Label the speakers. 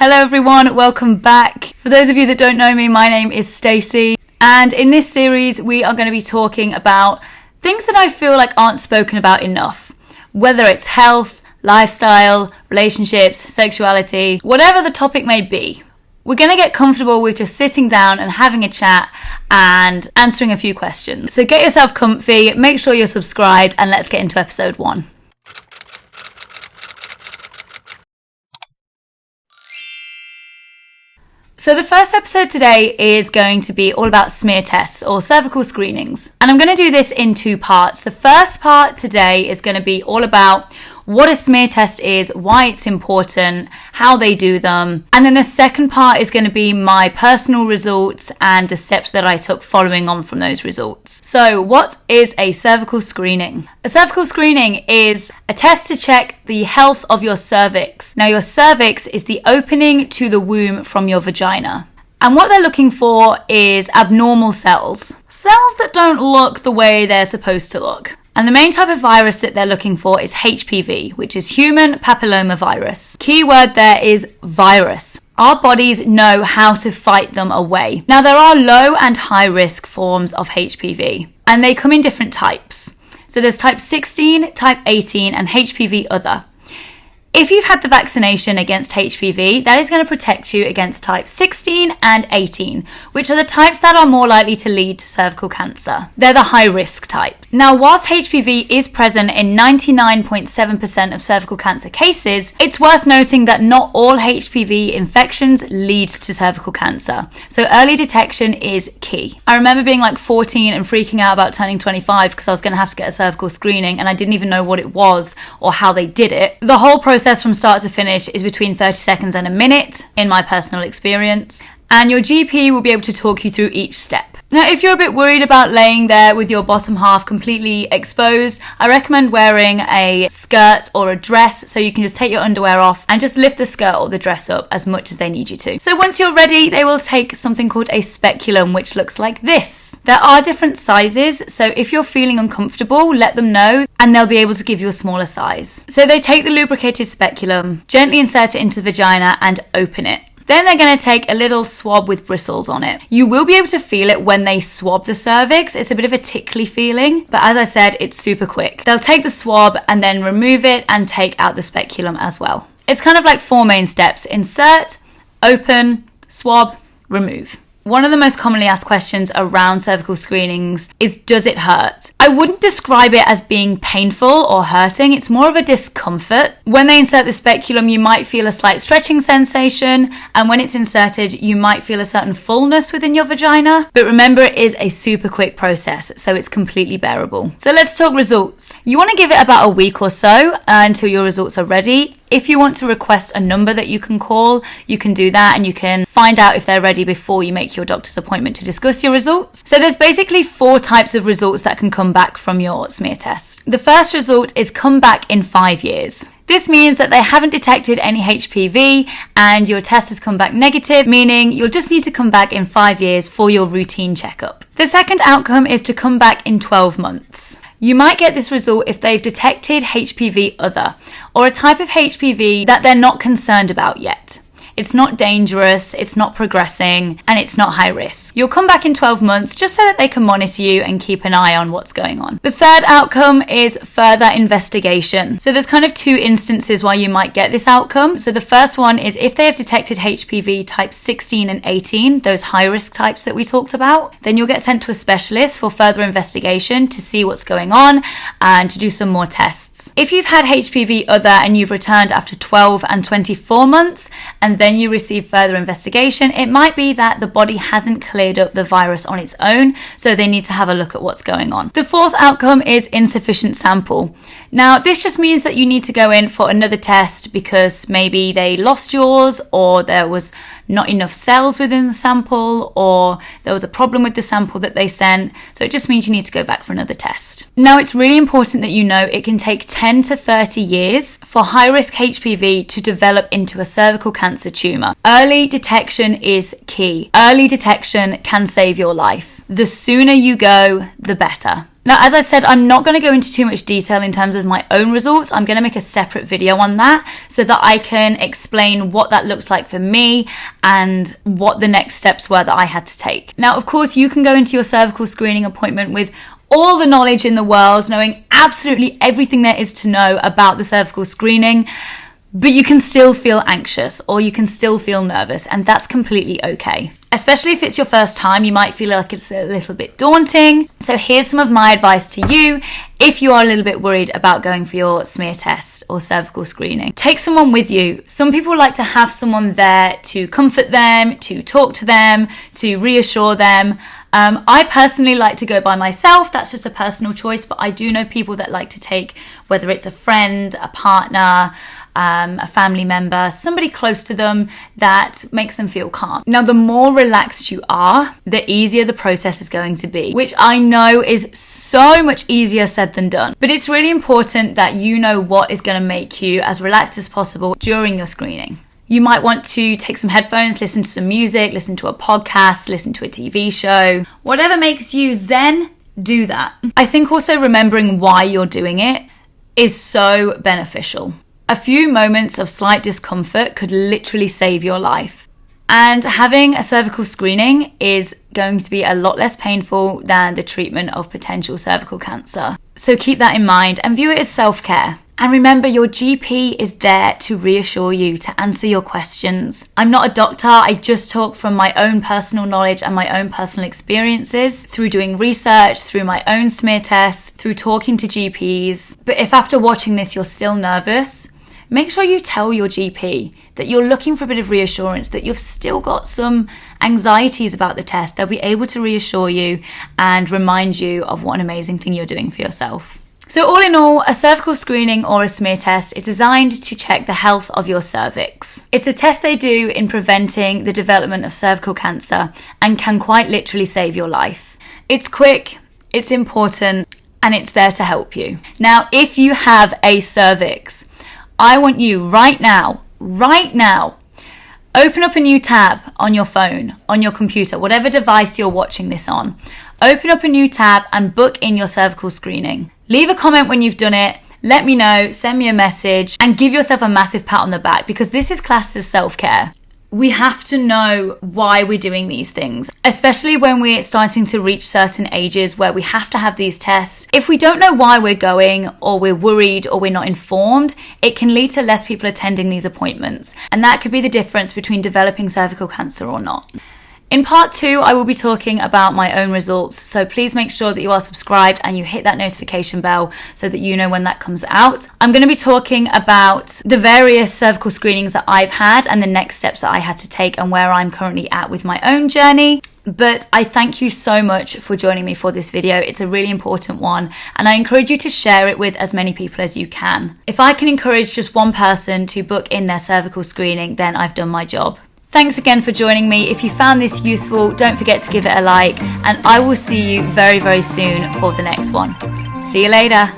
Speaker 1: Hello everyone, welcome back. For those of you that don't know me, my name is Stacey, and in this series we are going to be talking about things that I feel like aren't spoken about enough. Whether it's health, lifestyle, relationships, sexuality, whatever the topic may be. We're going to get comfortable with just sitting down and having a chat and answering a few questions. So get yourself comfy, make sure you're subscribed, and let's get into episode 1. So the first episode today is going to be all about smear tests or cervical screenings. And I'm going to do this in 2 parts. The first part today is going to be all about what a smear test is, why it's important, how they do them. And then the second part is going to be my personal results and the steps that I took following on from those results. So what is a cervical screening? A cervical screening is a test to check the health of your cervix. Now your cervix is the opening to the womb from your vagina. And what they're looking for is abnormal cells. Cells that don't look the way they're supposed to look. And the main type of virus that they're looking for is HPV, which is human papillomavirus. Key word there is virus. Our bodies know how to fight them away. Now there are low and high risk forms of HPV, and they come in different types. So there's type 16, type 18, and HPV other. If you've had the vaccination against HPV, that is going to protect you against type 16 and 18, which are the types that are more likely to lead to cervical cancer. They're the high risk types. Now, whilst HPV is present in 99.7% of cervical cancer cases, it's worth noting that not all HPV infections lead to cervical cancer. So early detection is key. I remember being like 14 and freaking out about turning 25 because I was going to have to get a cervical screening and I didn't even know what it was or how they did it. The whole process from start to finish is between 30 seconds and a minute in my personal experience, and your GP will be able to talk you through each step. Now, if you're a bit worried about laying there with your bottom half completely exposed, I recommend wearing a skirt or a dress so you can just take your underwear off and just lift the skirt or the dress up as much as they need you to. So once you're ready, they will take something called a speculum, which looks like this. There are different sizes, so if you're feeling uncomfortable, let them know and they'll be able to give you a smaller size. So they take the lubricated speculum, gently insert it into the vagina and open it. Then they're going to take a little swab with bristles on it. You will be able to feel it when they swab the cervix. It's a bit of a tickly feeling, but as I said, it's super quick. They'll take the swab and then remove it and take out the speculum as well. It's kind of like 4 main steps: insert, open, swab, remove. One of the most commonly asked questions around cervical screenings is, does it hurt? I wouldn't describe it as being painful or hurting. It's more of a discomfort. When they insert the speculum, you might feel a slight stretching sensation, and when it's inserted, you might feel a certain fullness within your vagina. But remember, it is a super quick process, so it's completely bearable. So let's talk results. You want to give it about a week or so until your results are ready. If you want to request a number that you can call, you can do that and you can find out if they're ready before you make your doctor's appointment to discuss your results. So there's basically 4 types of results that can come back from your smear test. The first result is come back in 5 years. This means that they haven't detected any HPV and your test has come back negative, meaning you'll just need to come back in 5 years for your routine checkup. The second outcome is to come back in 12 months. You might get this result if they've detected HPV other, or a type of HPV that they're not concerned about yet. It's not dangerous, it's not progressing, and it's not high risk. You'll come back in 12 months just so that they can monitor you and keep an eye on what's going on. The third outcome is further investigation. So there's kind of 2 instances why you might get this outcome. So the first one is if they have detected HPV type 16 and 18, those high risk types that we talked about, then you'll get sent to a specialist for further investigation to see what's going on and to do some more tests. If you've had HPV other and you've returned after 12 and 24 months, and then you receive further investigation, it might be that the body hasn't cleared up the virus on its own, so they need to have a look at what's going on. The fourth outcome is insufficient sample. Now, this just means that you need to go in for another test because maybe they lost yours, or there was not enough cells within the sample, or there was a problem with the sample that they sent. So it just means you need to go back for another test. Now, it's really important that you know it can take 10 to 30 years for high-risk HPV to develop into a cervical cancer tumour. Early detection is key. Early detection can save your life. The sooner you go, the better. Now, as I said, I'm not going to go into too much detail in terms of my own results. I'm going to make a separate video on that so that I can explain what that looks like for me and what the next steps were that I had to take. Now, of course, you can go into your cervical screening appointment with all the knowledge in the world, knowing absolutely everything there is to know about the cervical screening, but you can still feel anxious or you can still feel nervous, and that's completely okay. Especially if it's your first time, you might feel like it's a little bit daunting. So here's some of my advice to you if you are a little bit worried about going for your smear test or cervical screening. Take someone with you. Some people like to have someone there to comfort them, to talk to them, to reassure them. I personally like to go by myself. That's just a personal choice, but I do know people that like to take, whether it's a friend, a partner, a family member, somebody close to them that makes them feel calm. Now, the more relaxed you are, the easier the process is going to be, which I know is so much easier said than done. But it's really important that you know what is going to make you as relaxed as possible during your screening. You might want to take some headphones, listen to some music, listen to a podcast, listen to a TV show. Whatever makes you zen, do that. I think also remembering why you're doing it is so beneficial. A few moments of slight discomfort could literally save your life. And having a cervical screening is going to be a lot less painful than the treatment of potential cervical cancer. So keep that in mind and view it as self-care. And remember, your GP is there to reassure you, to answer your questions. I'm not a doctor. I just talk from my own personal knowledge and my own personal experiences through doing research, through my own smear tests, through talking to GPs. But if after watching this you're still nervous, make sure you tell your GP that you're looking for a bit of reassurance, that you've still got some anxieties about the test. They'll be able to reassure you and remind you of what an amazing thing you're doing for yourself. So all in all, a cervical screening or a smear test is designed to check the health of your cervix. It's a test they do in preventing the development of cervical cancer and can quite literally save your life. It's quick, it's important, and it's there to help you. Now, if you have a cervix, I want you right now, open up a new tab on your phone, on your computer, whatever device you're watching this on. Open up a new tab and book in your cervical screening. Leave a comment when you've done it. Let me know, send me a message, and give yourself a massive pat on the back because this is classed as self-care. We have to know why we're doing these things, especially when we're starting to reach certain ages where we have to have these tests. If we don't know why we're going, or we're worried, or we're not informed, it can lead to less people attending these appointments. And that could be the difference between developing cervical cancer or not. In part 2, I will be talking about my own results, so please make sure that you are subscribed and you hit that notification bell so that you know when that comes out. I'm going to be talking about the various cervical screenings that I've had and the next steps that I had to take and where I'm currently at with my own journey. But I thank you so much for joining me for this video. It's a really important one, and I encourage you to share it with as many people as you can. If I can encourage just one person to book in their cervical screening, then I've done my job. Thanks again for joining me. If you found this useful, don't forget to give it a like, and I will see you very, very soon for the next one. See you later.